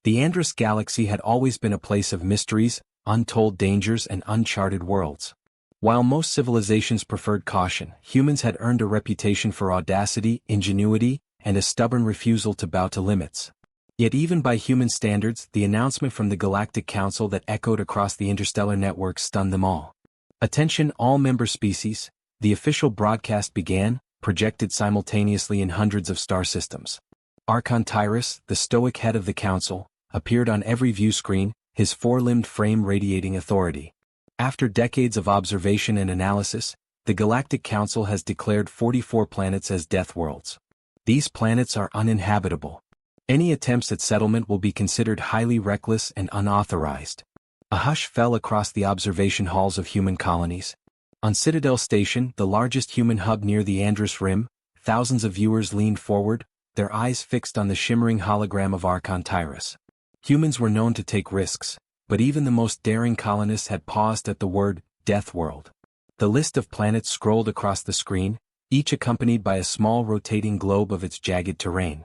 The Andrus galaxy had always been a place of mysteries, untold dangers and uncharted worlds. While most civilizations preferred caution, humans had earned a reputation for audacity, ingenuity, and a stubborn refusal to bow to limits. Yet even by human standards, the announcement from the Galactic Council that echoed across the interstellar network stunned them all. "Attention all member species," the official broadcast began, projected simultaneously in hundreds of star systems. Archon Tyrus, the stoic head of the council, appeared on every view screen, his four-limbed frame radiating authority. After decades of observation and analysis, the Galactic Council has declared 44 planets as Deathworlds. These planets are uninhabitable. Any attempts at settlement will be considered highly reckless and unauthorized. A hush fell across the observation halls of human colonies. On Citadel Station, the largest human hub near the Andrus Rim, thousands of viewers leaned forward, their eyes fixed on the shimmering hologram of Archon Tyrus. Humans were known to take risks, but even the most daring colonists had paused at the word, Deathworld. The list of planets scrolled across the screen, each accompanied by a small rotating globe of its jagged terrain.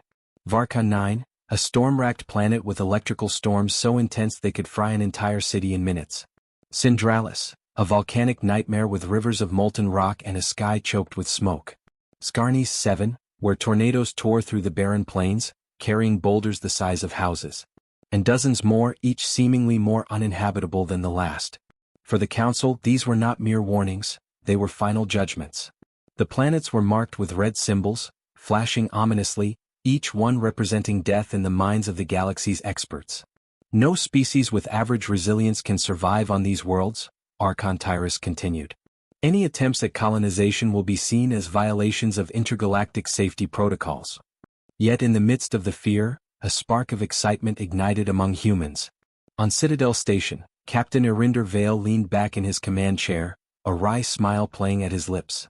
Varkon 9, a storm-racked planet with electrical storms so intense they could fry an entire city in minutes. Syndralis, a volcanic nightmare with rivers of molten rock and a sky choked with smoke. Scarnes 7, where tornadoes tore through the barren plains, carrying boulders the size of houses. And dozens more, each seemingly more uninhabitable than the last. For the Council, these were not mere warnings, they were final judgments. The planets were marked with red symbols, flashing ominously, each one representing death in the minds of the galaxy's experts. "No species with average resilience can survive on these worlds," Archon Tyrus continued. "Any attempts at colonization will be seen as violations of intergalactic safety protocols." Yet in the midst of the fear, a spark of excitement ignited among humans. On Citadel Station, Captain Irinder Vale leaned back in his command chair, a wry smile playing at his lips.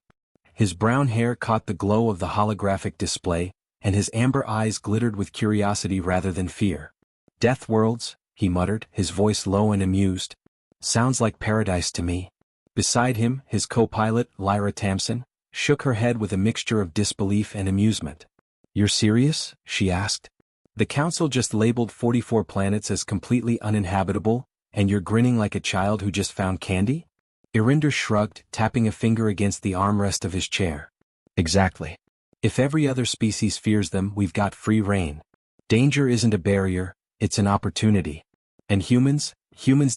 His brown hair caught the glow of the holographic display, and his amber eyes glittered with curiosity rather than fear. "Deathworlds," he muttered, his voice low and amused. "Sounds like paradise to me." Beside him, his co-pilot, Lyra Tamsin, shook her head with a mixture of disbelief and amusement. "You're serious?" she asked. "The Council just labeled 44 planets as completely uninhabitable, and you're grinning like a child who just found candy?" Irinder shrugged, tapping a finger against the armrest of his chair. "Exactly. If every other species fears them, we've got free rein. Danger isn't a barrier, it's an opportunity. And humans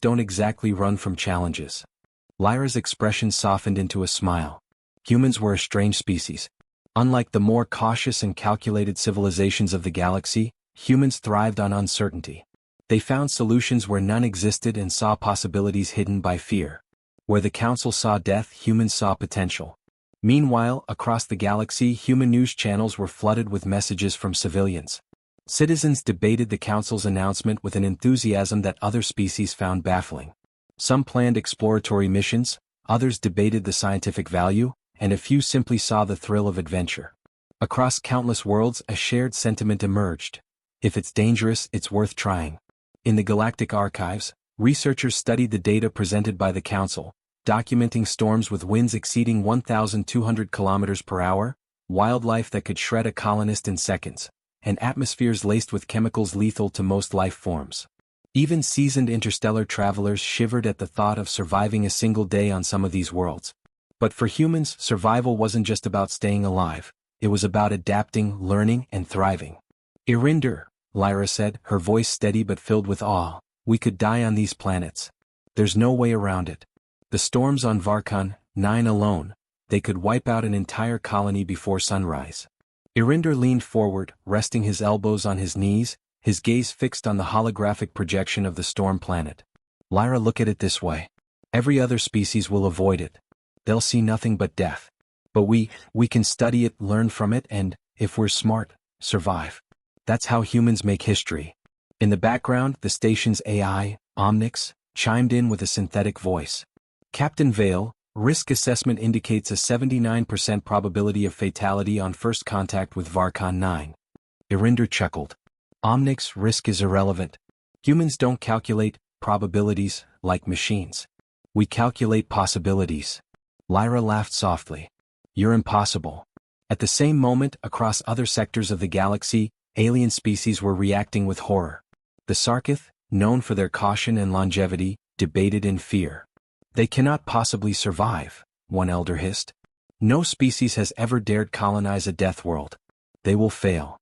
don't exactly run from challenges." Lyra's expression softened into a smile. Humans were a strange species. Unlike the more cautious and calculated civilizations of the galaxy, humans thrived on uncertainty. They found solutions where none existed and saw possibilities hidden by fear. Where the Council saw death, humans saw potential. Meanwhile, across the galaxy, human news channels were flooded with messages from civilians. Citizens debated the Council's announcement with an enthusiasm that other species found baffling. Some planned exploratory missions, others debated the scientific value, and a few simply saw the thrill of adventure. Across countless worlds, a shared sentiment emerged. If it's dangerous, it's worth trying. In the Galactic Archives, researchers studied the data presented by the Council, documenting storms with winds exceeding 1,200 kilometers per hour, wildlife that could shred a colonist in seconds, and atmospheres laced with chemicals lethal to most life forms. Even seasoned interstellar travelers shivered at the thought of surviving a single day on some of these worlds. But for humans, survival wasn't just about staying alive, it was about adapting, learning, and thriving. "Irinder," Lyra said, her voice steady but filled with awe, "we could die on these planets. There's no way around it. The storms on Varkon 9 alone, they could wipe out an entire colony before sunrise." Irinder leaned forward, resting his elbows on his knees, his gaze fixed on the holographic projection of the storm planet. "Lyra, look at it this way. Every other species will avoid it. They'll see nothing but death. But we can study it, learn from it, and, if we're smart, survive. That's how humans make history." In the background, the station's AI, Omnix, chimed in with a synthetic voice. "Captain Vale, risk assessment indicates a 79% probability of fatality on first contact with Varkon 9. Irinder chuckled. "Omnix, risk is irrelevant. Humans don't calculate probabilities like machines. We calculate possibilities." Lyra laughed softly. "You're impossible." At the same moment, across other sectors of the galaxy, alien species were reacting with horror. The Sarkith, known for their caution and longevity, debated in fear. They cannot possibly survive, one elder hissed. No species has ever dared colonize a death world. They will fail.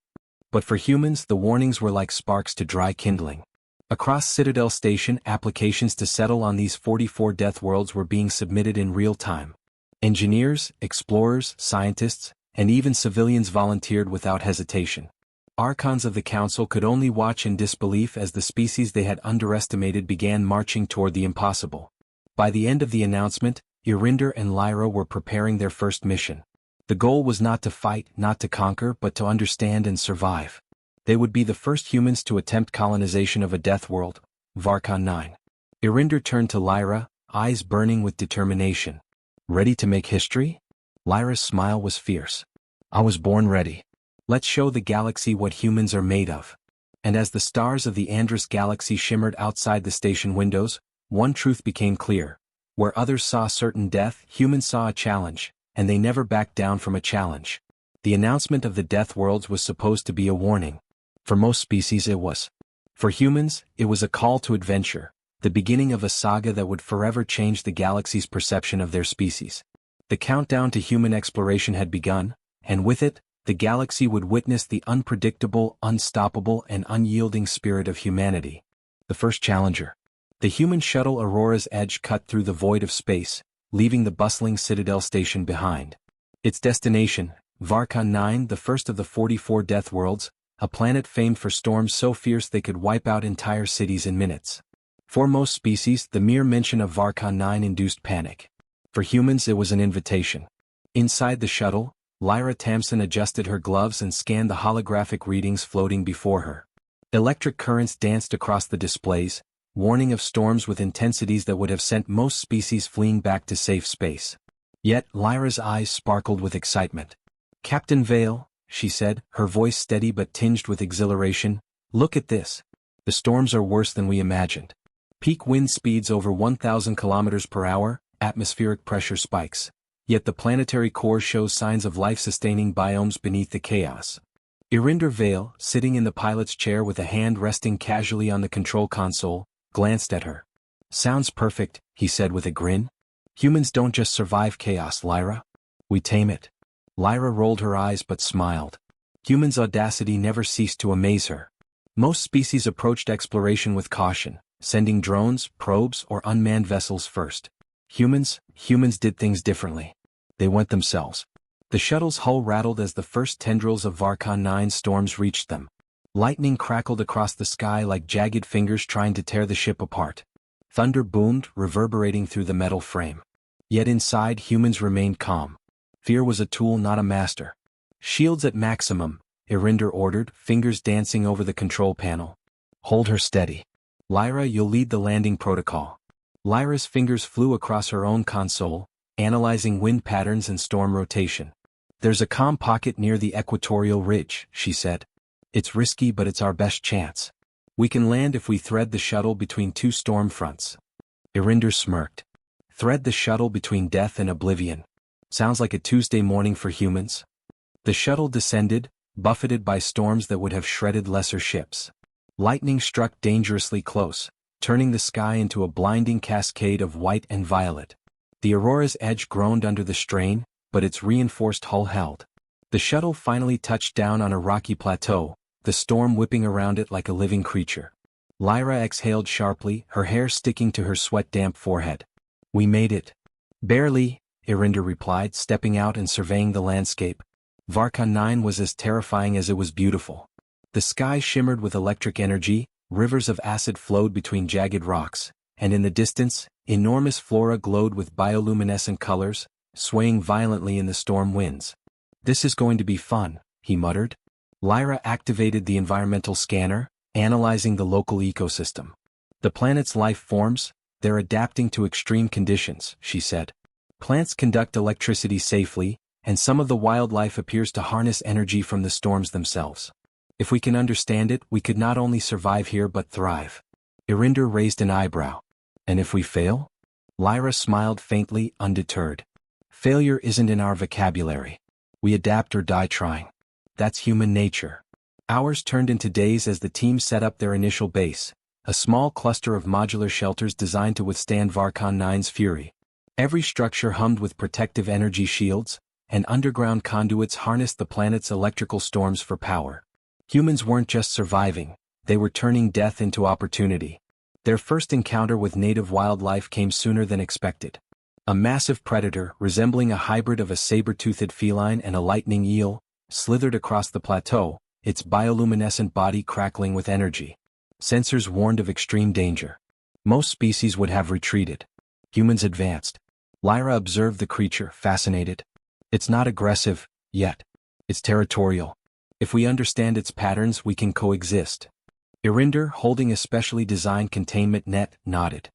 But for humans, the warnings were like sparks to dry kindling. Across Citadel Station, applications to settle on these 44 death worlds were being submitted in real time. Engineers, explorers, scientists, and even civilians volunteered without hesitation. Archons of the Council could only watch in disbelief as the species they had underestimated began marching toward the impossible. By the end of the announcement, Irinder and Lyra were preparing their first mission. The goal was not to fight, not to conquer, but to understand and survive. They would be the first humans to attempt colonization of a death world, Varkon 9. Irinder turned to Lyra, eyes burning with determination. Ready to make history? Lyra's smile was fierce. I was born ready. Let's show the galaxy what humans are made of. And as the stars of the Andrus galaxy shimmered outside the station windows, one truth became clear. Where others saw certain death, humans saw a challenge, and they never backed down from a challenge. The announcement of the death worlds was supposed to be a warning. For most species it was. For humans, it was a call to adventure, the beginning of a saga that would forever change the galaxy's perception of their species. The countdown to human exploration had begun, and with it, the galaxy would witness the unpredictable, unstoppable, and unyielding spirit of humanity. The first challenger. The human shuttle Aurora's Edge cut through the void of space, leaving the bustling Citadel Station behind. Its destination, Varkon 9, the first of the 44 death worlds, a planet famed for storms so fierce they could wipe out entire cities in minutes. For most species, the mere mention of Varkon 9 induced panic. For humans, it was an invitation. Inside the shuttle, Lyra Tamsin adjusted her gloves and scanned the holographic readings floating before her. Electric currents danced across the displays, warning of storms with intensities that would have sent most species fleeing back to safe space. Yet, Lyra's eyes sparkled with excitement. Captain Vale, she said, her voice steady but tinged with exhilaration, look at this. The storms are worse than we imagined. Peak wind speeds over 1,000 kilometers per hour, atmospheric pressure spikes. Yet the planetary core shows signs of life-sustaining biomes beneath the chaos. Irinder Vale, sitting in the pilot's chair with a hand resting casually on the control console, glanced at her. Sounds perfect, he said with a grin. Humans don't just survive chaos, Lyra. We tame it. Lyra rolled her eyes but smiled. Humans' audacity never ceased to amaze her. Most species approached exploration with caution, sending drones, probes, or unmanned vessels first. Humans did things differently. They went themselves. The shuttle's hull rattled as the first tendrils of Varkon 9 storms reached them. Lightning crackled across the sky like jagged fingers trying to tear the ship apart. Thunder boomed, reverberating through the metal frame. Yet inside, humans remained calm. Fear was a tool, not a master. Shields at maximum, Irinder ordered, fingers dancing over the control panel. Hold her steady. Lyra, you'll lead the landing protocol. Lyra's fingers flew across her own console, analyzing wind patterns and storm rotation. There's a calm pocket near the equatorial ridge, she said. It's risky, but it's our best chance. We can land if we thread the shuttle between two storm fronts. Irinder smirked. Thread the shuttle between death and oblivion. Sounds like a Tuesday morning for humans. The shuttle descended, buffeted by storms that would have shredded lesser ships. Lightning struck dangerously close, turning the sky into a blinding cascade of white and violet. The Aurora's Edge groaned under the strain, but its reinforced hull held. The shuttle finally touched down on a rocky plateau, the storm whipping around it like a living creature. Lyra exhaled sharply, her hair sticking to her sweat-damp forehead. We made it. Barely, Irinder replied, stepping out and surveying the landscape. Varkon 9 was as terrifying as it was beautiful. The sky shimmered with electric energy, rivers of acid flowed between jagged rocks, and in the distance, enormous flora glowed with bioluminescent colors, swaying violently in the storm winds. This is going to be fun, he muttered. Lyra activated the environmental scanner, analyzing the local ecosystem. The planet's life forms, they're adapting to extreme conditions, she said. Plants conduct electricity safely, and some of the wildlife appears to harness energy from the storms themselves. If we can understand it, we could not only survive here but thrive. Irinder raised an eyebrow. And if we fail? Lyra smiled faintly, undeterred. Failure isn't in our vocabulary. We adapt or die trying. That's human nature. Hours turned into days as the team set up their initial base, a small cluster of modular shelters designed to withstand Varkon 9's fury. Every structure hummed with protective energy shields, and underground conduits harnessed the planet's electrical storms for power. Humans weren't just surviving, they were turning death into opportunity. Their first encounter with native wildlife came sooner than expected. A massive predator, resembling a hybrid of a saber-toothed feline and a lightning eel, slithered across the plateau, its bioluminescent body crackling with energy. Sensors warned of extreme danger. Most species would have retreated. Humans advanced. Lyra observed the creature, fascinated. It's not aggressive, yet. It's territorial. If we understand its patterns, we can coexist. Irinder, holding a specially designed containment net, nodded.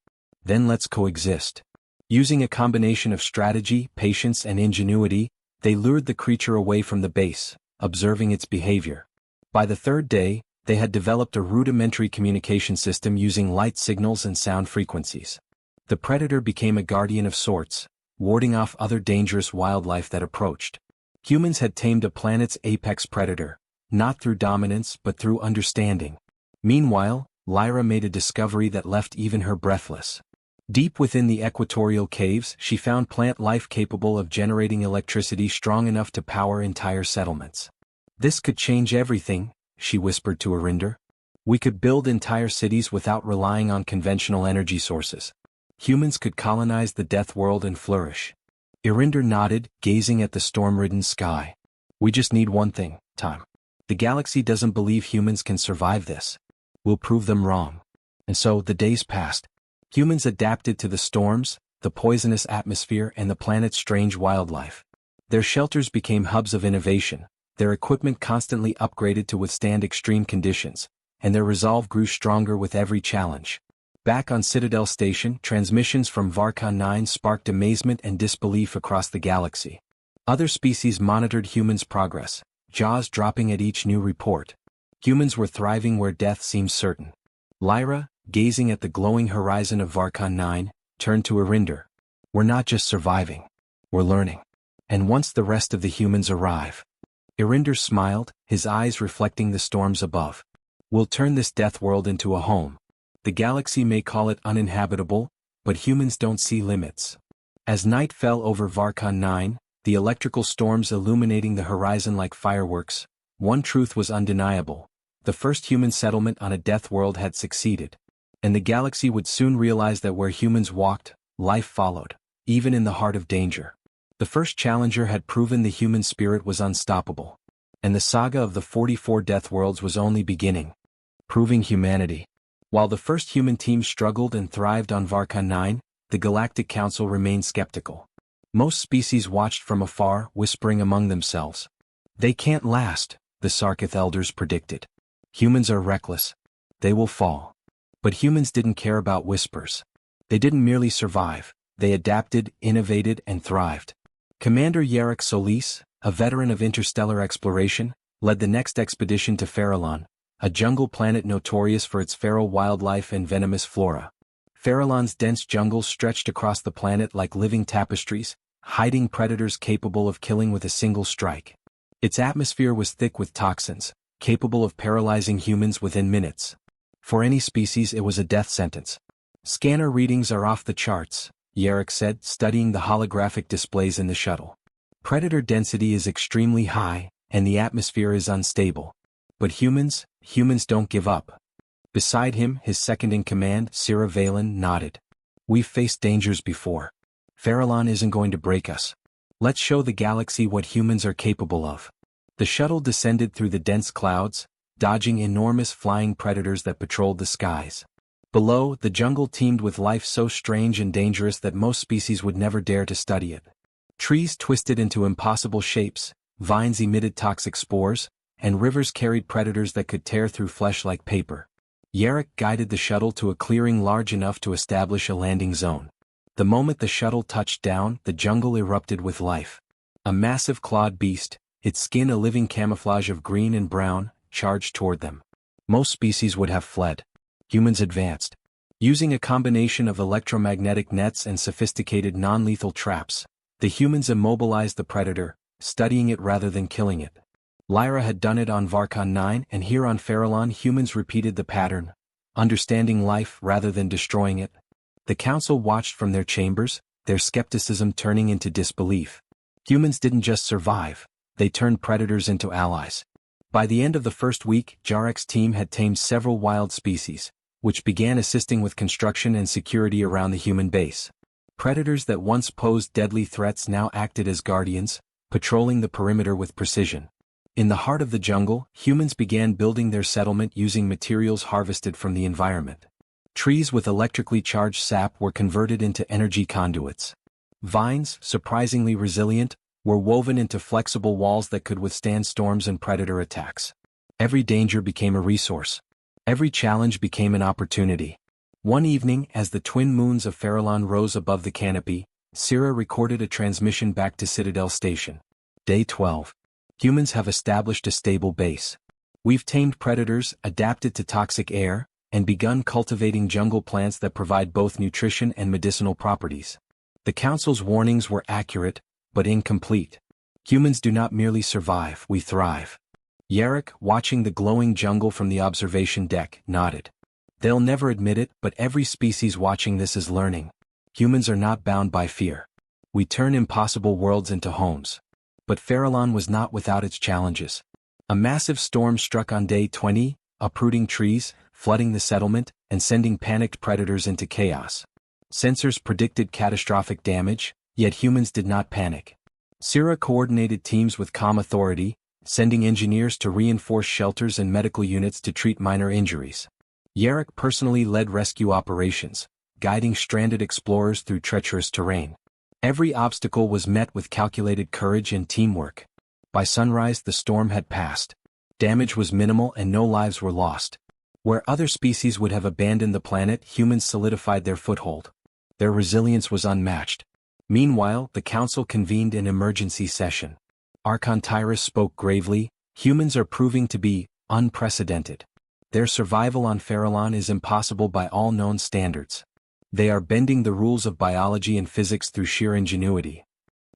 Then let's coexist. Using a combination of strategy, patience, and ingenuity, they lured the creature away from the base, observing its behavior. By the third day, they had developed a rudimentary communication system using light signals and sound frequencies. The predator became a guardian of sorts, warding off other dangerous wildlife that approached. Humans had tamed a planet's apex predator, not through dominance but through understanding. Meanwhile, Lyra made a discovery that left even her breathless. Deep within the equatorial caves, she found plant life capable of generating electricity strong enough to power entire settlements. This could change everything, she whispered to Irinder. We could build entire cities without relying on conventional energy sources. Humans could colonize the Deathworld and flourish. Irinder nodded, gazing at the storm-ridden sky. We just need one thing, time. The galaxy doesn't believe humans can survive this. We'll prove them wrong. And so, the days passed. Humans adapted to the storms, the poisonous atmosphere, and the planet's strange wildlife. Their shelters became hubs of innovation, their equipment constantly upgraded to withstand extreme conditions, and their resolve grew stronger with every challenge. Back on Citadel Station, transmissions from Varkon 9 sparked amazement and disbelief across the galaxy. Other species monitored humans' progress, jaws dropping at each new report. Humans were thriving where death seemed certain. Lyra, gazing at the glowing horizon of Varkon 9, turned to Irinder. We're not just surviving. We're learning. And once the rest of the humans arrive. Irinder smiled, his eyes reflecting the storms above. We'll turn this death world into a home. The galaxy may call it uninhabitable, but humans don't see limits. As night fell over Varkon 9, the electrical storms illuminating the horizon like fireworks, one truth was undeniable. The first human settlement on a death world had succeeded. And the galaxy would soon realize that where humans walked, life followed, even in the heart of danger. The first challenger had proven the human spirit was unstoppable. And the saga of the 44 death worlds was only beginning. Proving humanity. While the first human team struggled and thrived on Varkon 9, the Galactic Council remained skeptical. Most species watched from afar, whispering among themselves. They can't last, the Sarkith elders predicted. Humans are reckless. They will fall. But humans didn't care about whispers. They didn't merely survive, they adapted, innovated, and thrived. Commander Yarrick Solis, a veteran of interstellar exploration, led the next expedition to Farallon, a jungle planet notorious for its feral wildlife and venomous flora. Farallon's dense jungles stretched across the planet like living tapestries, hiding predators capable of killing with a single strike. Its atmosphere was thick with toxins, capable of paralyzing humans within minutes. For any species, it was a death sentence. Scanner readings are off the charts, Yarrick said, studying the holographic displays in the shuttle. Predator density is extremely high, and the atmosphere is unstable. But humans don't give up. Beside him, his second-in-command, Sira Valen, nodded. We've faced dangers before. Farallon isn't going to break us. Let's show the galaxy what humans are capable of. The shuttle descended through the dense clouds, dodging enormous flying predators that patrolled the skies. Below, the jungle teemed with life so strange and dangerous that most species would never dare to study it. Trees twisted into impossible shapes, vines emitted toxic spores, and rivers carried predators that could tear through flesh like paper. Yarrick guided the shuttle to a clearing large enough to establish a landing zone. The moment the shuttle touched down, the jungle erupted with life. A massive clawed beast, its skin a living camouflage of green and brown, charged toward them. Most species would have fled. Humans advanced. Using a combination of electromagnetic nets and sophisticated non-lethal traps, the humans immobilized the predator, studying it rather than killing it. Lyra had done it on Varkon 9, and here on Farallon humans repeated the pattern, understanding life rather than destroying it. The council watched from their chambers, their skepticism turning into disbelief. Humans didn't just survive, they turned predators into allies. By the end of the first week, Jarek's team had tamed several wild species, which began assisting with construction and security around the human base. Predators that once posed deadly threats now acted as guardians, patrolling the perimeter with precision. In the heart of the jungle, humans began building their settlement using materials harvested from the environment. Trees with electrically charged sap were converted into energy conduits. Vines, surprisingly resilient, were woven into flexible walls that could withstand storms and predator attacks. Every danger became a resource. Every challenge became an opportunity. One evening, as the twin moons of Farallon rose above the canopy, Syrah recorded a transmission back to Citadel Station. Day 12. Humans have established a stable base. We've tamed predators, adapted to toxic air, and begun cultivating jungle plants that provide both nutrition and medicinal properties. The Council's warnings were accurate, but incomplete. Humans do not merely survive, we thrive. Yarek, watching the glowing jungle from the observation deck, nodded. They'll never admit it, but every species watching this is learning. Humans are not bound by fear. We turn impossible worlds into homes. But Farallon was not without its challenges. A massive storm struck on day 20, uprooting trees, flooding the settlement, and sending panicked predators into chaos. Sensors predicted catastrophic damage, yet humans did not panic. Syrah coordinated teams with calm authority, sending engineers to reinforce shelters and medical units to treat minor injuries. Yarek personally led rescue operations, guiding stranded explorers through treacherous terrain. Every obstacle was met with calculated courage and teamwork. By sunrise the storm had passed. Damage was minimal and no lives were lost. Where other species would have abandoned the planet, humans solidified their foothold. Their resilience was unmatched. Meanwhile, the Council convened an emergency session. Archon Tyrus spoke gravely, humans are proving to be unprecedented. Their survival on Farallon is impossible by all known standards. They are bending the rules of biology and physics through sheer ingenuity.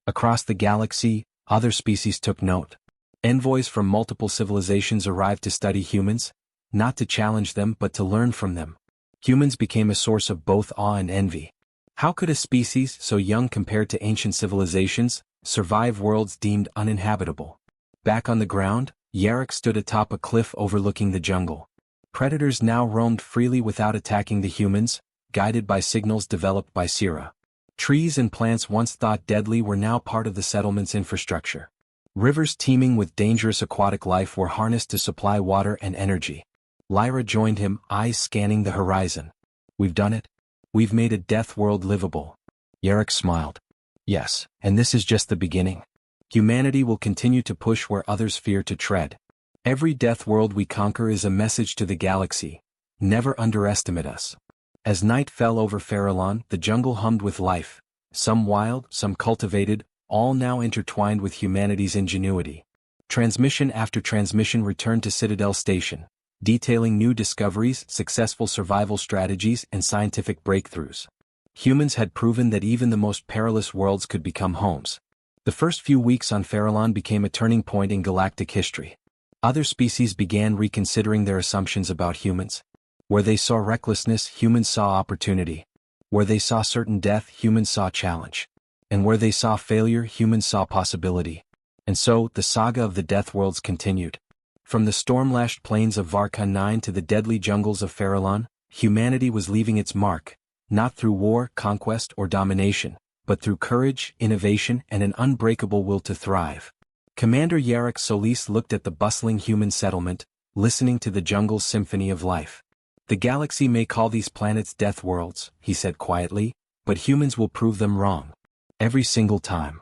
Across the galaxy, other species took note. Envoys from multiple civilizations arrived to study humans, not to challenge them but to learn from them. Humans became a source of both awe and envy. How could a species so young compared to ancient civilizations survive worlds deemed uninhabitable? Back on the ground, Yarek stood atop a cliff overlooking the jungle. Predators now roamed freely without attacking the humans, guided by signals developed by Syrah. Trees and plants once thought deadly were now part of the settlement's infrastructure. Rivers teeming with dangerous aquatic life were harnessed to supply water and energy. Lyra joined him, eyes scanning the horizon. We've done it. We've made a death world livable. Yarek smiled. Yes, and this is just the beginning. Humanity will continue to push where others fear to tread. Every death world we conquer is a message to the galaxy. Never underestimate us. As night fell over Farallon, the jungle hummed with life. Some wild, some cultivated, all now intertwined with humanity's ingenuity. Transmission after transmission returned to Citadel Station, detailing new discoveries, successful survival strategies, and scientific breakthroughs. Humans had proven that even the most perilous worlds could become homes. The first few weeks on Farallon became a turning point in galactic history. Other species began reconsidering their assumptions about humans. Where they saw recklessness, humans saw opportunity. Where they saw certain death, humans saw challenge. And where they saw failure, humans saw possibility. And so, the saga of the Death Worlds continued. From the storm-lashed plains of Varkon 9 to the deadly jungles of Farallon, humanity was leaving its mark, not through war, conquest, or domination, but through courage, innovation, and an unbreakable will to thrive. Commander Yarek Solis looked at the bustling human settlement, listening to the jungle's symphony of life. The galaxy may call these planets death worlds, he said quietly, but humans will prove them wrong. Every single time.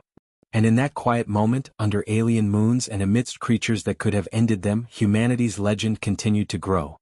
And in that quiet moment, under alien moons and amidst creatures that could have ended them, humanity's legend continued to grow.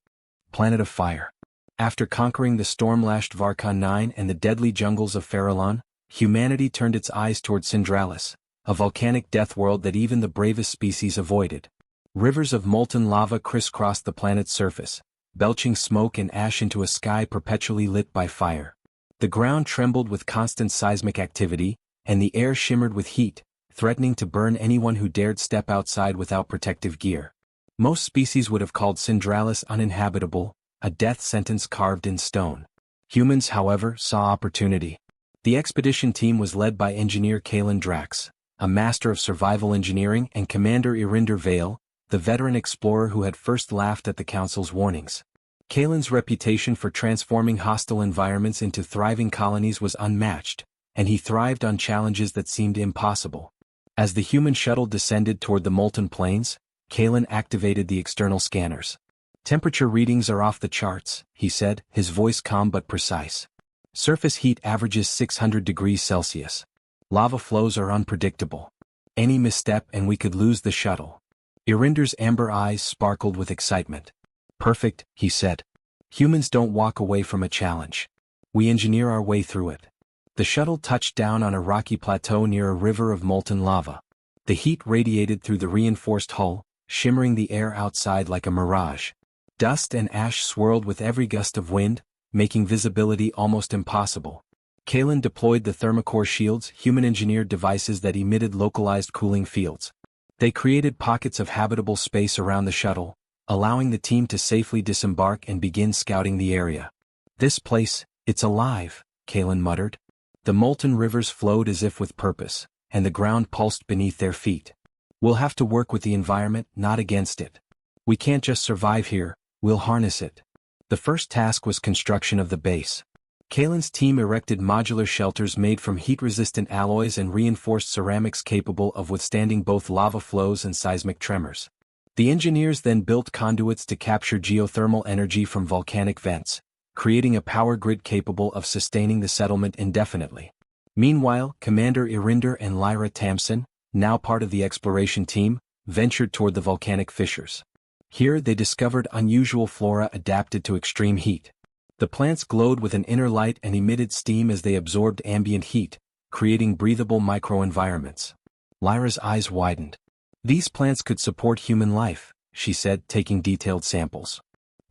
Planet of Fire. After conquering the storm-lashed Varkon 9 and the deadly jungles of Farallon, humanity turned its eyes toward Syndralis, a volcanic death world that even the bravest species avoided. Rivers of molten lava crisscrossed the planet's surface, belching smoke and ash into a sky perpetually lit by fire. The ground trembled with constant seismic activity, and the air shimmered with heat, threatening to burn anyone who dared step outside without protective gear. Most species would have called Syndralis uninhabitable, a death sentence carved in stone. Humans, however, saw opportunity. The expedition team was led by engineer Kalen Drax, a master of survival engineering, and Commander Irinder Vale, the veteran explorer who had first laughed at the Council's warnings. Kalen's reputation for transforming hostile environments into thriving colonies was unmatched, and he thrived on challenges that seemed impossible. As the human shuttle descended toward the molten plains, Kalen activated the external scanners. "Temperature readings are off the charts," he said, his voice calm but precise. "Surface heat averages 600 degrees Celsius. Lava flows are unpredictable. Any misstep and we could lose the shuttle." Irinder's amber eyes sparkled with excitement. "Perfect," he said. "Humans don't walk away from a challenge. We engineer our way through it." The shuttle touched down on a rocky plateau near a river of molten lava. The heat radiated through the reinforced hull, shimmering the air outside like a mirage. Dust and ash swirled with every gust of wind, making visibility almost impossible. Kalen deployed the thermocore shields, human-engineered devices that emitted localized cooling fields. They created pockets of habitable space around the shuttle, allowing the team to safely disembark and begin scouting the area. "This place, it's alive," Kalen muttered. The molten rivers flowed as if with purpose, and the ground pulsed beneath their feet. "We'll have to work with the environment, not against it. We can't just survive here, we'll harness it." The first task was construction of the base. Kalen's team erected modular shelters made from heat-resistant alloys and reinforced ceramics capable of withstanding both lava flows and seismic tremors. The engineers then built conduits to capture geothermal energy from volcanic vents, creating a power grid capable of sustaining the settlement indefinitely. Meanwhile, Commander Irinder and Lyra Tamsin, now part of the exploration team, ventured toward the volcanic fissures. Here they discovered unusual flora adapted to extreme heat. The plants glowed with an inner light and emitted steam as they absorbed ambient heat, creating breathable microenvironments. Lyra's eyes widened. "These plants could support human life," she said, taking detailed samples.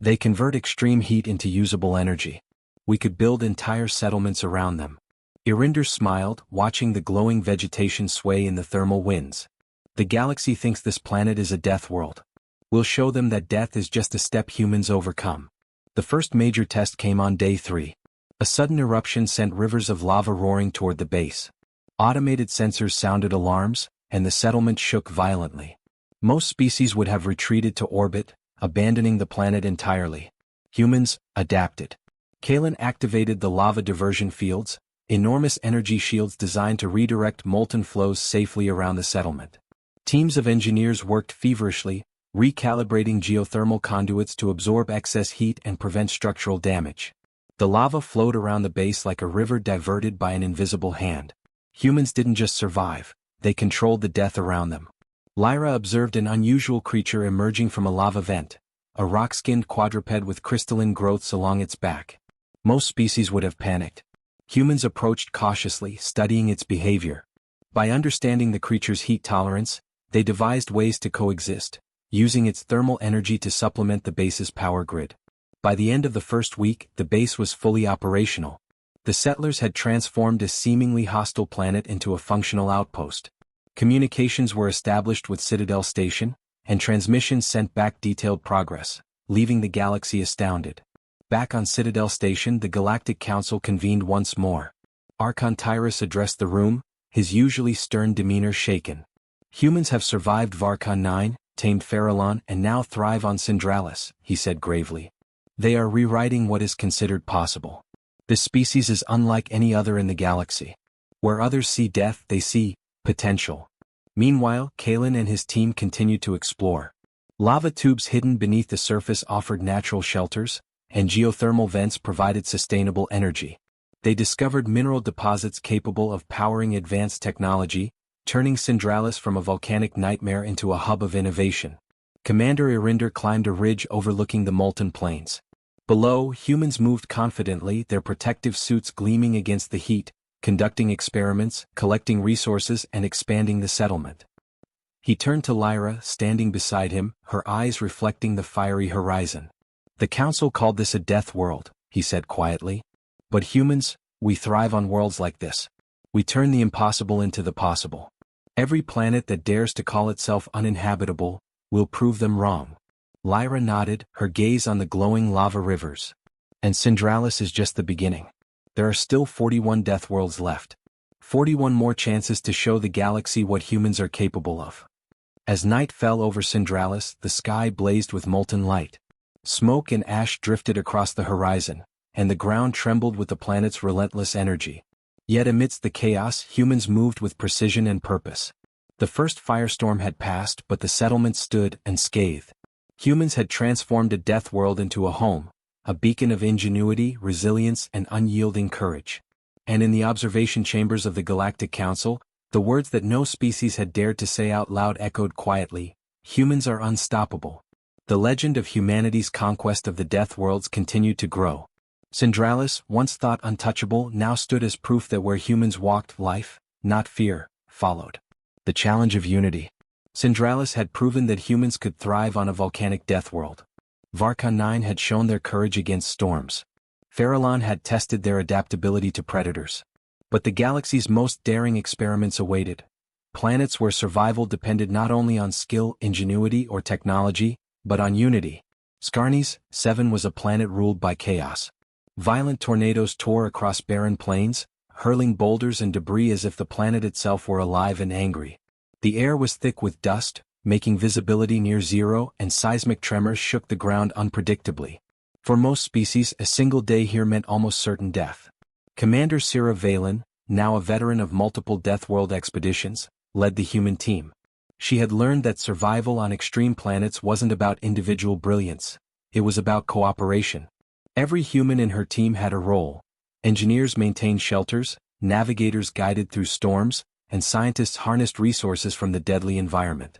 "They convert extreme heat into usable energy. We could build entire settlements around them." Irinder smiled, watching the glowing vegetation sway in the thermal winds. "The galaxy thinks this planet is a death world. We'll show them that death is just a step humans overcome." The first major test came on day 3. A sudden eruption sent rivers of lava roaring toward the base. Automated sensors sounded alarms, and the settlement shook violently. Most species would have retreated to orbit, abandoning the planet entirely. Humans adapted. Kalen activated the lava diversion fields, enormous energy shields designed to redirect molten flows safely around the settlement. Teams of engineers worked feverishly, recalibrating geothermal conduits to absorb excess heat and prevent structural damage. The lava flowed around the base like a river diverted by an invisible hand. Humans didn't just survive, they controlled the death around them. Lyra observed an unusual creature emerging from a lava vent, a rock-skinned quadruped with crystalline growths along its back. Most species would have panicked. Humans approached cautiously, studying its behavior. By understanding the creature's heat tolerance, they devised ways to coexist, using its thermal energy to supplement the base's power grid. By the end of the first week, the base was fully operational. The settlers had transformed a seemingly hostile planet into a functional outpost. Communications were established with Citadel Station, and transmissions sent back detailed progress, leaving the galaxy astounded. Back on Citadel Station, the Galactic Council convened once more. Archon Tyrus addressed the room, his usually stern demeanor shaken. "Humans have survived Varkon 9, tamed Farallon, and now thrive on Syndralis," he said gravely. "They are rewriting what is considered possible. This species is unlike any other in the galaxy. Where others see death, they see potential." Meanwhile, Kalen and his team continued to explore. Lava tubes hidden beneath the surface offered natural shelters, and geothermal vents provided sustainable energy. They discovered mineral deposits capable of powering advanced technology, turning Syndralis from a volcanic nightmare into a hub of innovation. Commander Irinder climbed a ridge overlooking the molten plains. Below, humans moved confidently, their protective suits gleaming against the heat, conducting experiments, collecting resources, and expanding the settlement. He turned to Lyra, standing beside him, her eyes reflecting the fiery horizon. "The Council called this a death world," he said quietly. "But humans, we thrive on worlds like this. We turn the impossible into the possible." Every planet that dares to call itself uninhabitable will prove them wrong. Lyra nodded, her gaze on the glowing lava rivers. And Syndralis is just the beginning. There are still 41 Deathworlds left. 41 more chances to show the galaxy what humans are capable of. As night fell over Syndralis, the sky blazed with molten light. Smoke and ash drifted across the horizon, and the ground trembled with the planet's relentless energy. Yet amidst the chaos, humans moved with precision and purpose. The first firestorm had passed, but the settlement stood unscathed. Humans had transformed a death world into a home, a beacon of ingenuity, resilience, and unyielding courage. And in the observation chambers of the Galactic Council, the words that no species had dared to say out loud echoed quietly: humans are unstoppable. The legend of humanity's conquest of the death worlds continued to grow. Syndralis, once thought untouchable, now stood as proof that where humans walked, life, not fear, followed. The challenge of unity. Syndralis had proven that humans could thrive on a volcanic death world. Varka 9 had shown their courage against storms. Farallon had tested their adaptability to predators. But the galaxy's most daring experiments awaited. Planets where survival depended not only on skill, ingenuity, or technology, but on unity. Scarnis 7 was a planet ruled by chaos. Violent tornadoes tore across barren plains, hurling boulders and debris as if the planet itself were alive and angry. The air was thick with dust, making visibility near zero, and seismic tremors shook the ground unpredictably. For most species, a single day here meant almost certain death. Commander Sira Valen, now a veteran of multiple Deathworld expeditions, led the human team. She had learned that survival on extreme planets wasn't about individual brilliance, it was about cooperation. Every human in her team had a role. Engineers maintained shelters, navigators guided through storms, and scientists harnessed resources from the deadly environment.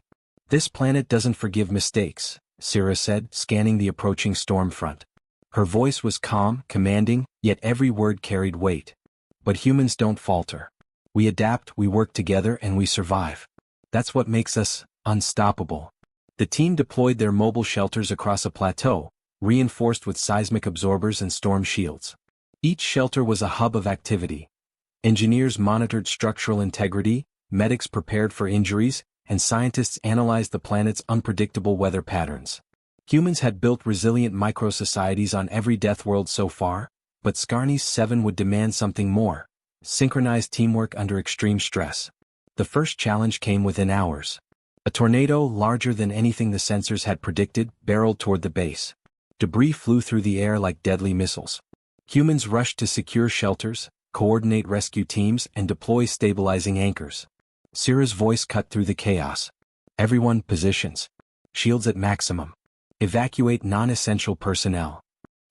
This planet doesn't forgive mistakes, Sira said, scanning the approaching storm front. Her voice was calm, commanding, yet every word carried weight. But humans don't falter. We adapt, we work together, and we survive. That's what makes us unstoppable. The team deployed their mobile shelters across a plateau, reinforced with seismic absorbers and storm shields. Each shelter was a hub of activity. Engineers monitored structural integrity, medics prepared for injuries, and scientists analyzed the planet's unpredictable weather patterns. Humans had built resilient micro-societies on every death world so far, but Scarnis 7 would demand something more: synchronized teamwork under extreme stress. The first challenge came within hours. A tornado larger than anything the sensors had predicted barreled toward the base. Debris flew through the air like deadly missiles. Humans rushed to secure shelters, coordinate rescue teams, and deploy stabilizing anchors. Sira's voice cut through the chaos. Everyone, positions. Shields at maximum. Evacuate non-essential personnel.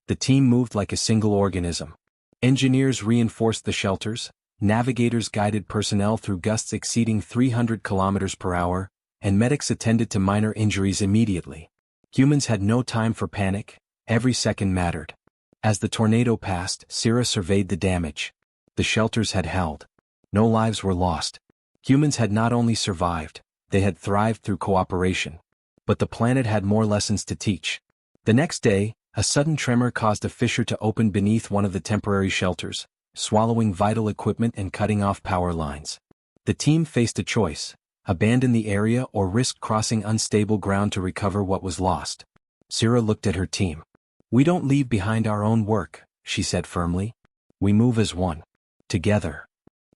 The team moved like a single organism. Engineers reinforced the shelters, navigators guided personnel through gusts exceeding 300 kilometers per hour, and medics attended to minor injuries immediately. Humans had no time for panic, every second mattered. As the tornado passed, Sira surveyed the damage. The shelters had held. No lives were lost. Humans had not only survived, they had thrived through cooperation. But the planet had more lessons to teach. The next day, a sudden tremor caused a fissure to open beneath one of the temporary shelters, swallowing vital equipment and cutting off power lines. The team faced a choice: abandon the area or risk crossing unstable ground to recover what was lost. Sira looked at her team. "We don't leave behind our own work," she said firmly. "We move as one. Together."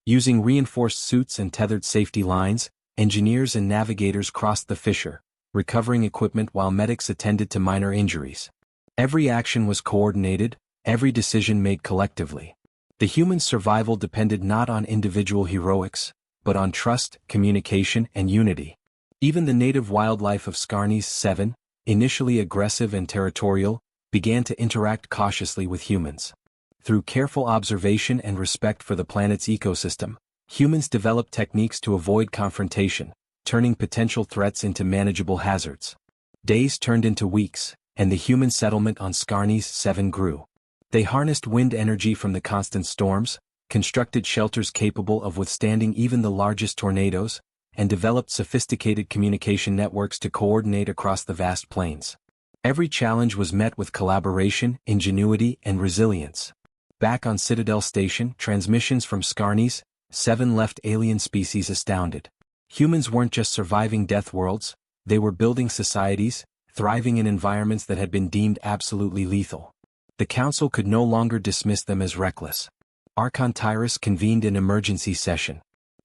Using reinforced suits and tethered safety lines, engineers and navigators crossed the fissure, recovering equipment while medics attended to minor injuries. Every action was coordinated, every decision made collectively. The human survival depended not on individual heroics, but on trust, communication, and unity. Even the native wildlife of Scarnis 7, initially aggressive and territorial, began to interact cautiously with humans. Through careful observation and respect for the planet's ecosystem, humans developed techniques to avoid confrontation, turning potential threats into manageable hazards. Days turned into weeks, and the human settlement on Scarnis 7 grew. They harnessed wind energy from the constant storms, constructed shelters capable of withstanding even the largest tornadoes, and developed sophisticated communication networks to coordinate across the vast plains. Every challenge was met with collaboration, ingenuity, and resilience. Back on Citadel Station, transmissions from Scarnis 7 left alien species astounded. Humans weren't just surviving death worlds, they were building societies, thriving in environments that had been deemed absolutely lethal. The Council could no longer dismiss them as reckless. Archon Tyrus convened an emergency session.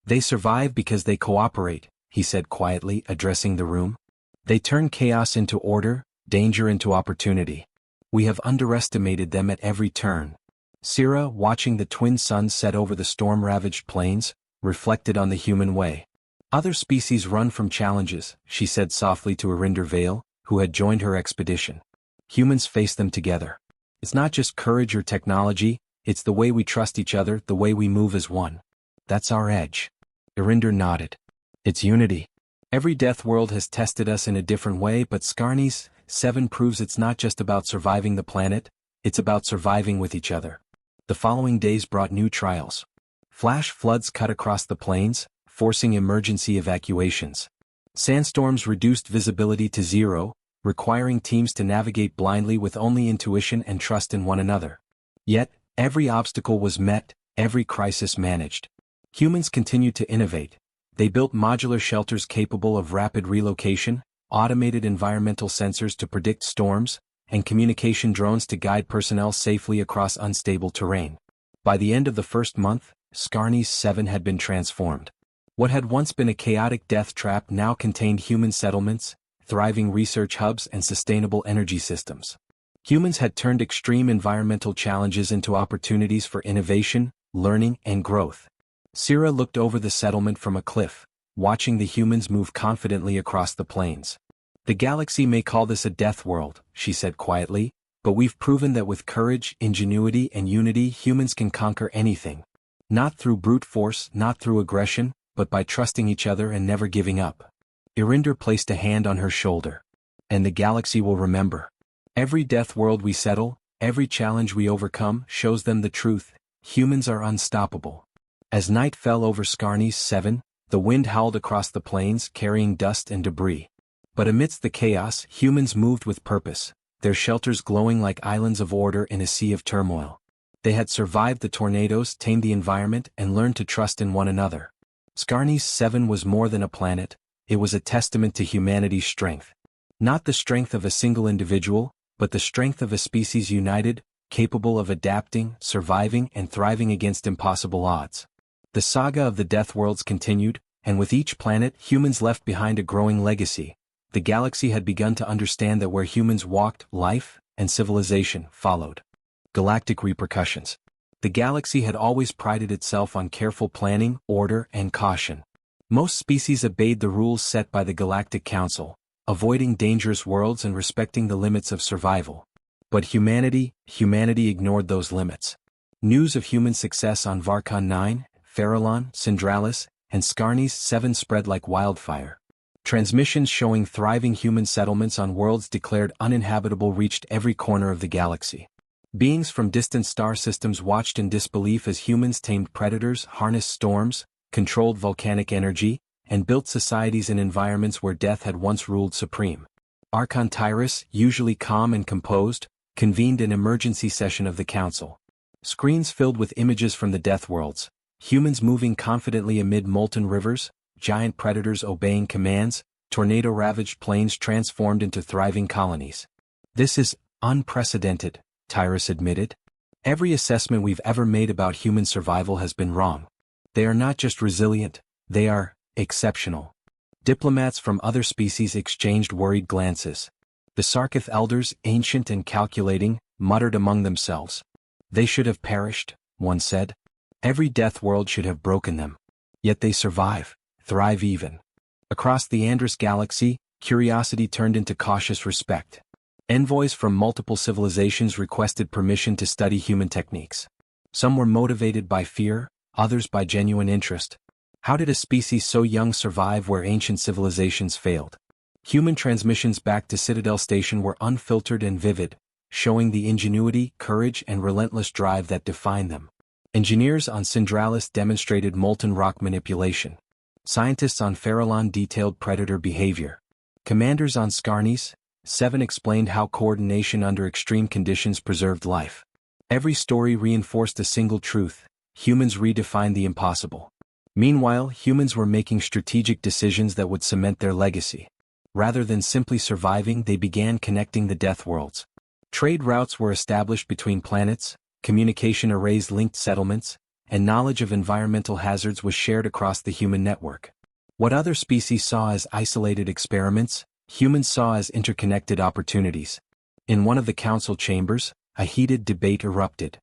They survive because they cooperate, he said quietly, addressing the room. They turn chaos into order, danger into opportunity. We have underestimated them at every turn. Syrah, watching the twin suns set over the storm-ravaged plains, reflected on the human way. Other species run from challenges, she said softly to Arinder Vale, who had joined her expedition. Humans face them together. It's not just courage or technology, it's the way we trust each other, the way we move as one. That's our edge. Arinder nodded. It's unity. Every death world has tested us in a different way, but Scarni's 7 proves it's not just about surviving the planet, it's about surviving with each other. The following days brought new trials. Flash floods cut across the plains, forcing emergency evacuations. Sandstorms reduced visibility to zero, requiring teams to navigate blindly with only intuition and trust in one another. Yet, every obstacle was met, every crisis managed. Humans continued to innovate. They built modular shelters capable of rapid relocation, automated environmental sensors to predict storms, and communication drones to guide personnel safely across unstable terrain. By the end of the first month, Scarni's 7 had been transformed. What had once been a chaotic death trap now contained human settlements, thriving research hubs, and sustainable energy systems. Humans had turned extreme environmental challenges into opportunities for innovation, learning, and growth. Syrah looked over the settlement from a cliff, watching the humans move confidently across the plains. The galaxy may call this a death world, she said quietly, but we've proven that with courage, ingenuity, and unity humans can conquer anything. Not through brute force, not through aggression, but by trusting each other and never giving up. Arinder placed a hand on her shoulder. And the galaxy will remember. Every death world we settle, every challenge we overcome shows them the truth. Humans are unstoppable. As night fell over Scarni's 7, the wind howled across the plains carrying dust and debris. But amidst the chaos, humans moved with purpose, their shelters glowing like islands of order in a sea of turmoil. They had survived the tornadoes, tamed the environment, and learned to trust in one another. Scarni's 7 was more than a planet, it was a testament to humanity's strength. Not the strength of a single individual, but the strength of a species united, capable of adapting, surviving, and thriving against impossible odds. The saga of the Death Worlds continued, and with each planet, humans left behind a growing legacy. The galaxy had begun to understand that where humans walked, life and civilization followed. Galactic repercussions. The galaxy had always prided itself on careful planning, order, and caution. Most species obeyed the rules set by the Galactic Council, avoiding dangerous worlds and respecting the limits of survival. But humanity ignored those limits. News of human success on Varkon 9, Farallon, Syndralis, and Scarni's 7 spread like wildfire. Transmissions showing thriving human settlements on worlds declared uninhabitable reached every corner of the galaxy. Beings from distant star systems watched in disbelief as humans tamed predators, harnessed storms, controlled volcanic energy, and built societies in environments where death had once ruled supreme. Archon Tyrus, usually calm and composed, convened an emergency session of the Council. Screens filled with images from the Death Worlds, humans moving confidently amid molten rivers, giant predators obeying commands, tornado-ravaged plains transformed into thriving colonies. This is unprecedented, Tyrus admitted. Every assessment we've ever made about human survival has been wrong. They are not just resilient, they are exceptional. Diplomats from other species exchanged worried glances. The Sarkith elders, ancient and calculating, muttered among themselves. They should have perished, one said. Every death world should have broken them. Yet they survive, thrive even. Across the Andrus galaxy, curiosity turned into cautious respect. Envoys from multiple civilizations requested permission to study human techniques. Some were motivated by fear, others by genuine interest. How did a species so young survive where ancient civilizations failed? Human transmissions back to Citadel Station were unfiltered and vivid, showing the ingenuity, courage, and relentless drive that defined them. Engineers on Syndralis demonstrated molten rock manipulation. Scientists on Farallon detailed predator behavior. Commanders on Scarni's 7 explained how coordination under extreme conditions preserved life. Every story reinforced a single truth: humans redefined the impossible. Meanwhile, humans were making strategic decisions that would cement their legacy. Rather than simply surviving, they began connecting the Deathworlds. Trade routes were established between planets, communication arrays linked settlements, and knowledge of environmental hazards was shared across the human network. What other species saw as isolated experiments, humans saw as interconnected opportunities. In one of the council chambers, a heated debate erupted.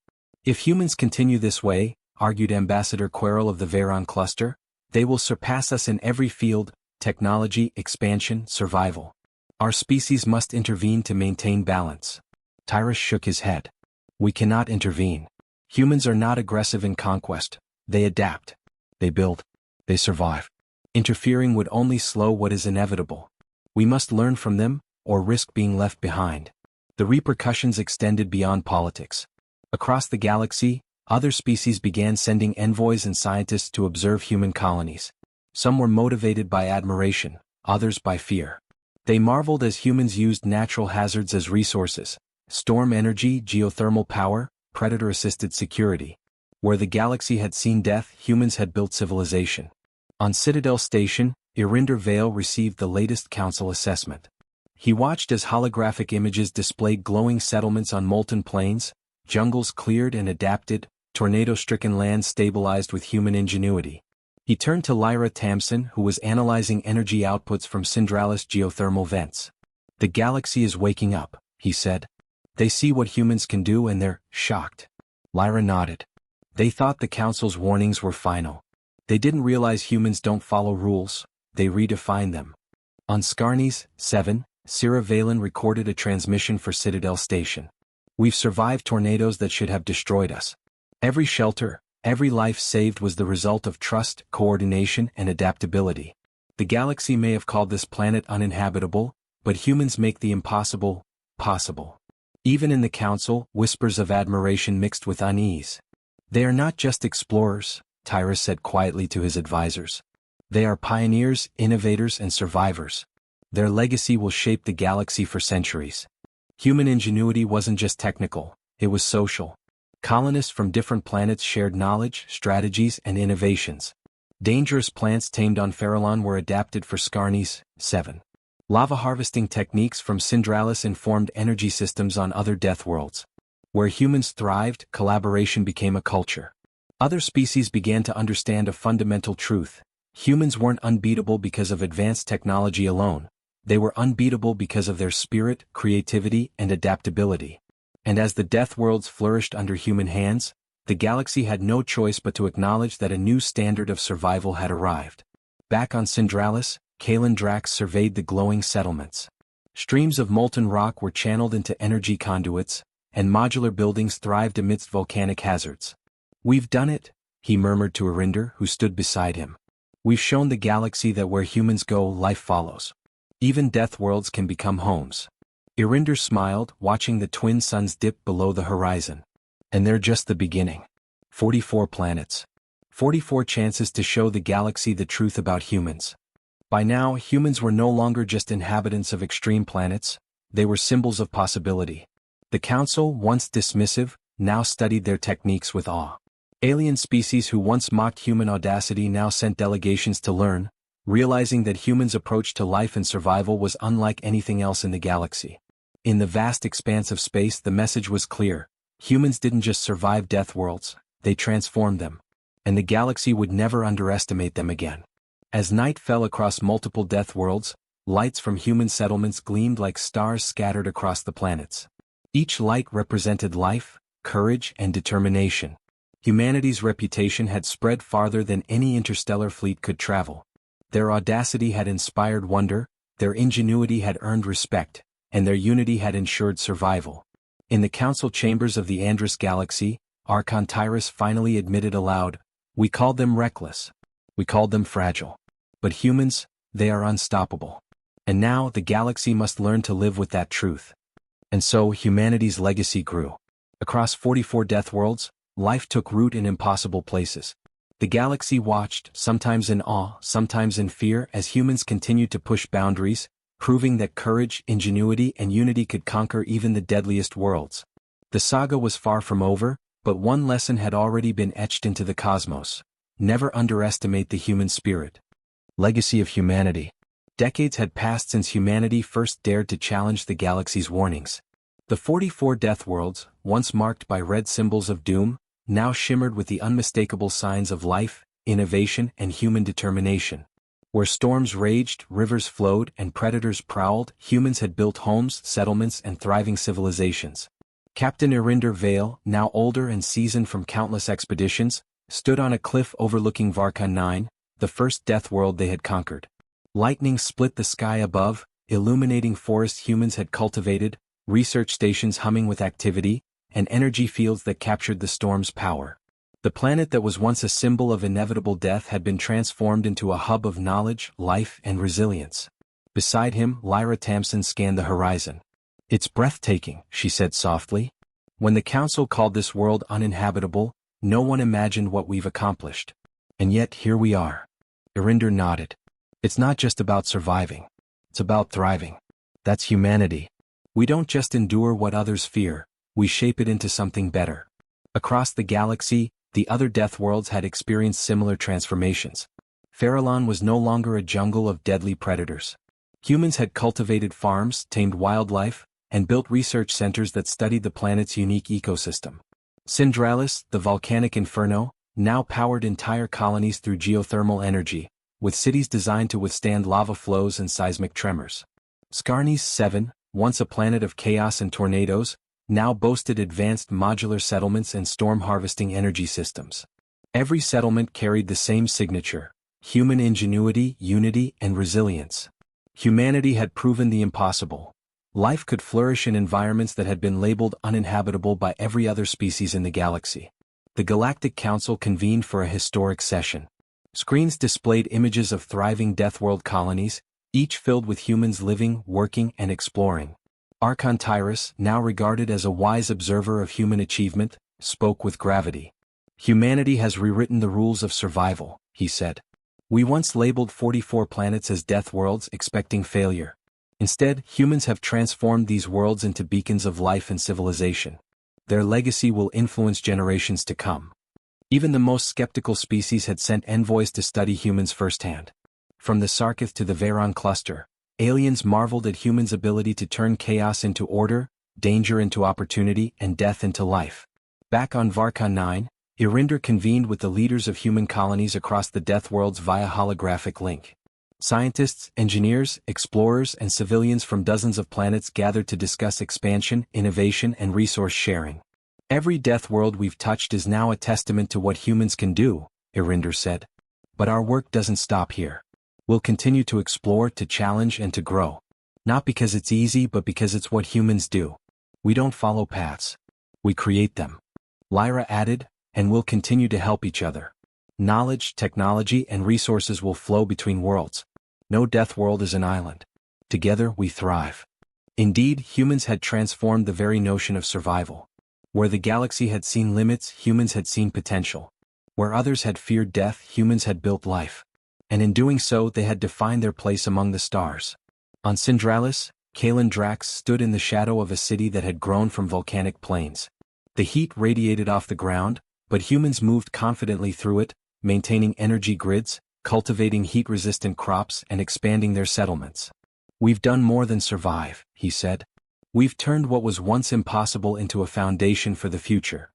If humans continue this way, argued Ambassador Querl of the Veyron cluster, they will surpass us in every field: technology, expansion, survival. Our species must intervene to maintain balance. Tyrus shook his head. We cannot intervene. Humans are not aggressive in conquest. They adapt. They build. They survive. Interfering would only slow what is inevitable. We must learn from them, or risk being left behind. The repercussions extended beyond politics. Across the galaxy, other species began sending envoys and scientists to observe human colonies. Some were motivated by admiration, others by fear. They marveled as humans used natural hazards as resources: storm energy, geothermal power, predator-assisted security. Where the galaxy had seen death, humans had built civilization. On Citadel Station, Irinder Vale received the latest council assessment. He watched as holographic images displayed glowing settlements on molten plains, jungles cleared and adapted, tornado-stricken lands stabilized with human ingenuity. He turned to Lyra Tamsin, who was analyzing energy outputs from Syndralis geothermal vents. The galaxy is waking up, he said. They see what humans can do and they're shocked. Lyra nodded. They thought the council's warnings were final. They didn't realize humans don't follow rules, they redefine them. On Scarnes 7, Syrah Valen recorded a transmission for Citadel Station. We've survived tornadoes that should have destroyed us. Every shelter, every life saved was the result of trust, coordination, and adaptability. The galaxy may have called this planet uninhabitable, but humans make the impossible possible. Even in the council, whispers of admiration mixed with unease. They are not just explorers, Tyrus said quietly to his advisors. They are pioneers, innovators, and survivors. Their legacy will shape the galaxy for centuries. Human ingenuity wasn't just technical, it was social. Colonists from different planets shared knowledge, strategies, and innovations. Dangerous plants tamed on Farallon were adapted for Scarnes 7. Lava harvesting techniques from Syndralis informed energy systems on other Deathworlds. Where humans thrived, collaboration became a culture. Other species began to understand a fundamental truth. Humans weren't unbeatable because of advanced technology alone. They were unbeatable because of their spirit, creativity, and adaptability. And as the Deathworlds flourished under human hands, the galaxy had no choice but to acknowledge that a new standard of survival had arrived. Back on Syndralis, Kalen Drax surveyed the glowing settlements. Streams of molten rock were channeled into energy conduits, and modular buildings thrived amidst volcanic hazards. We've done it, he murmured to Irinder, who stood beside him. We've shown the galaxy that where humans go, life follows. Even Deathworlds can become homes. Irinder smiled, watching the twin suns dip below the horizon. And they're just the beginning. 44 planets. 44 chances to show the galaxy the truth about humans. By now, humans were no longer just inhabitants of extreme planets, they were symbols of possibility. The Council, once dismissive, now studied their techniques with awe. Alien species who once mocked human audacity now sent delegations to learn, realizing that humans' approach to life and survival was unlike anything else in the galaxy. In the vast expanse of space, the message was clear. Humans didn't just survive Deathworlds, they transformed them. And the galaxy would never underestimate them again. As night fell across multiple Deathworlds, lights from human settlements gleamed like stars scattered across the planets. Each light represented life, courage, and determination. Humanity's reputation had spread farther than any interstellar fleet could travel. Their audacity had inspired wonder, their ingenuity had earned respect, and their unity had ensured survival. In the council chambers of the Andrus galaxy, Archon Tyrus finally admitted aloud, "We called them reckless. We called them fragile. But humans, they are unstoppable. And now the galaxy must learn to live with that truth." And so humanity's legacy grew. Across 44 Deathworlds, life took root in impossible places. The galaxy watched, sometimes in awe, sometimes in fear, as humans continued to push boundaries, proving that courage, ingenuity, and unity could conquer even the deadliest worlds. The saga was far from over, but one lesson had already been etched into the cosmos. never underestimate the human spirit. Legacy of humanity. Decades had passed since humanity first dared to challenge the galaxy's warnings. The 44 Deathworlds, once marked by red symbols of doom, now shimmered with the unmistakable signs of life, innovation, and human determination. Where storms raged, rivers flowed, and predators prowled, humans had built homes, settlements, and thriving civilizations. Captain Irinder Vale, now older and seasoned from countless expeditions, stood on a cliff overlooking Varka 9, the first Deathworld they had conquered. Lightning split the sky above, illuminating forests humans had cultivated, research stations humming with activity, and energy fields that captured the storm's power. The planet that was once a symbol of inevitable death had been transformed into a hub of knowledge, life, and resilience. Beside him, Lyra Tamsin scanned the horizon. "It's breathtaking," she said softly. "When the Council called this world uninhabitable, no one imagined what we've accomplished. And yet here we are." Irinder nodded. "It's not just about surviving. It's about thriving. That's humanity. We don't just endure what others fear, we shape it into something better." Across the galaxy, the other Deathworlds had experienced similar transformations. Farallon was no longer a jungle of deadly predators. Humans had cultivated farms, tamed wildlife, and built research centers that studied the planet's unique ecosystem. Syndralis, the volcanic inferno, now powered entire colonies through geothermal energy, with cities designed to withstand lava flows and seismic tremors. Scarnis 7, once a planet of chaos and tornadoes, now boasted advanced modular settlements and storm-harvesting energy systems. Every settlement carried the same signature: human ingenuity, unity, and resilience. Humanity had proven the impossible. Life could flourish in environments that had been labeled uninhabitable by every other species in the galaxy. The Galactic Council convened for a historic session. Screens displayed images of thriving Deathworld colonies, each filled with humans living, working, and exploring. Archon Tyrus, now regarded as a wise observer of human achievement, spoke with gravity. "Humanity has rewritten the rules of survival," he said. "We once labeled 44 planets as Deathworlds, expecting failure. Instead, humans have transformed these worlds into beacons of life and civilization. Their legacy will influence generations to come." Even the most skeptical species had sent envoys to study humans firsthand. From the Sarkith to the Veyron cluster, aliens marveled at humans' ability to turn chaos into order, danger into opportunity, and death into life. Back on Varka 9, Irinder convened with the leaders of human colonies across the Deathworlds via holographic link. Scientists, engineers, explorers, and civilians from dozens of planets gathered to discuss expansion, innovation, and resource sharing. "Every Deathworld we've touched is now a testament to what humans can do," Irinder said. "But our work doesn't stop here. We'll continue to explore, to challenge, and to grow. Not because it's easy, but because it's what humans do. We don't follow paths. We create them." Lyra added, "And we'll continue to help each other. Knowledge, technology, and resources will flow between worlds. No Deathworld is an island. Together we thrive." Indeed, humans had transformed the very notion of survival. Where the galaxy had seen limits, humans had seen potential. Where others had feared death, humans had built life. And in doing so, they had defined their place among the stars. On Syndralis, Kalen Drax stood in the shadow of a city that had grown from volcanic plains. The heat radiated off the ground, but humans moved confidently through it, maintaining energy grids, cultivating heat-resistant crops, and expanding their settlements. "We've done more than survive," he said. "We've turned what was once impossible into a foundation for the future."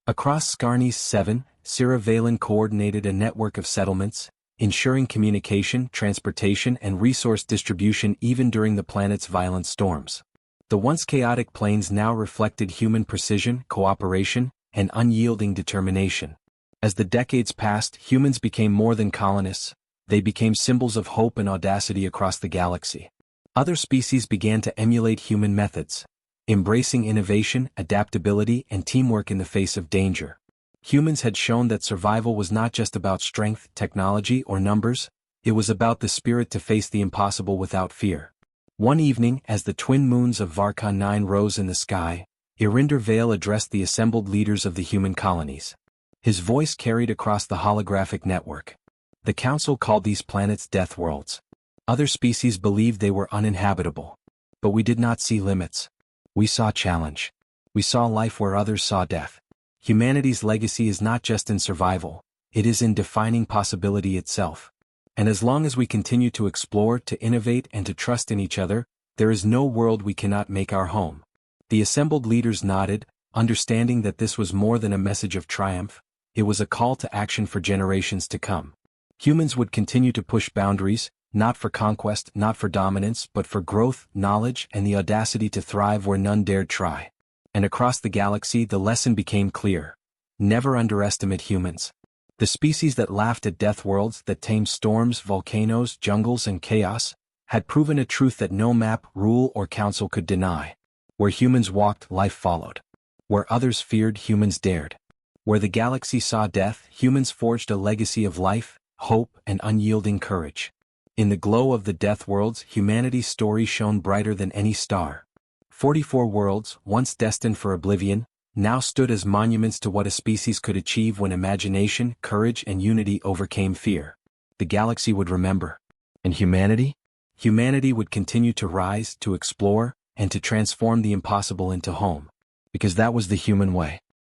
Across Scarnis 7, Sira Valen coordinated a network of settlements, ensuring communication, transportation, and resource distribution even during the planet's violent storms. The once chaotic plains now reflected human precision, cooperation, and unyielding determination. As the decades passed, humans became more than colonists. They became symbols of hope and audacity across the galaxy. Other species began to emulate human methods, embracing innovation, adaptability, and teamwork in the face of danger. Humans had shown that survival was not just about strength, technology, or numbers, it was about the spirit to face the impossible without fear. One evening, as the twin moons of Varka 9 rose in the sky, Irinder Vale addressed the assembled leaders of the human colonies. His voice carried across the holographic network. The Council called these planets Deathworlds. Other species believed they were uninhabitable. But we did not see limits. We saw challenge. We saw life where others saw death. Humanity's legacy is not just in survival, it is in defining possibility itself. And as long as we continue to explore, to innovate, and to trust in each other, there is no world we cannot make our home. The assembled leaders nodded, understanding that this was more than a message of triumph, it was a call to action for generations to come. Humans would continue to push boundaries, not for conquest, not for dominance, but for growth, knowledge, and the audacity to thrive where none dared try. And across the galaxy the lesson became clear. Never underestimate humans. The species that laughed at Deathworlds, that tamed storms, volcanoes, jungles, and chaos, had proven a truth that no map, rule, or council could deny. Where humans walked, life followed. Where others feared, humans dared. Where the galaxy saw death, humans forged a legacy of life, hope, and unyielding courage. In the glow of the Deathworlds, humanity's story shone brighter than any star. 44 worlds, once destined for oblivion, now stood as monuments to what a species could achieve when imagination, courage, and unity overcame fear. The galaxy would remember. And humanity? Humanity would continue to rise, to explore, and to transform the impossible into home. Because that was the human way.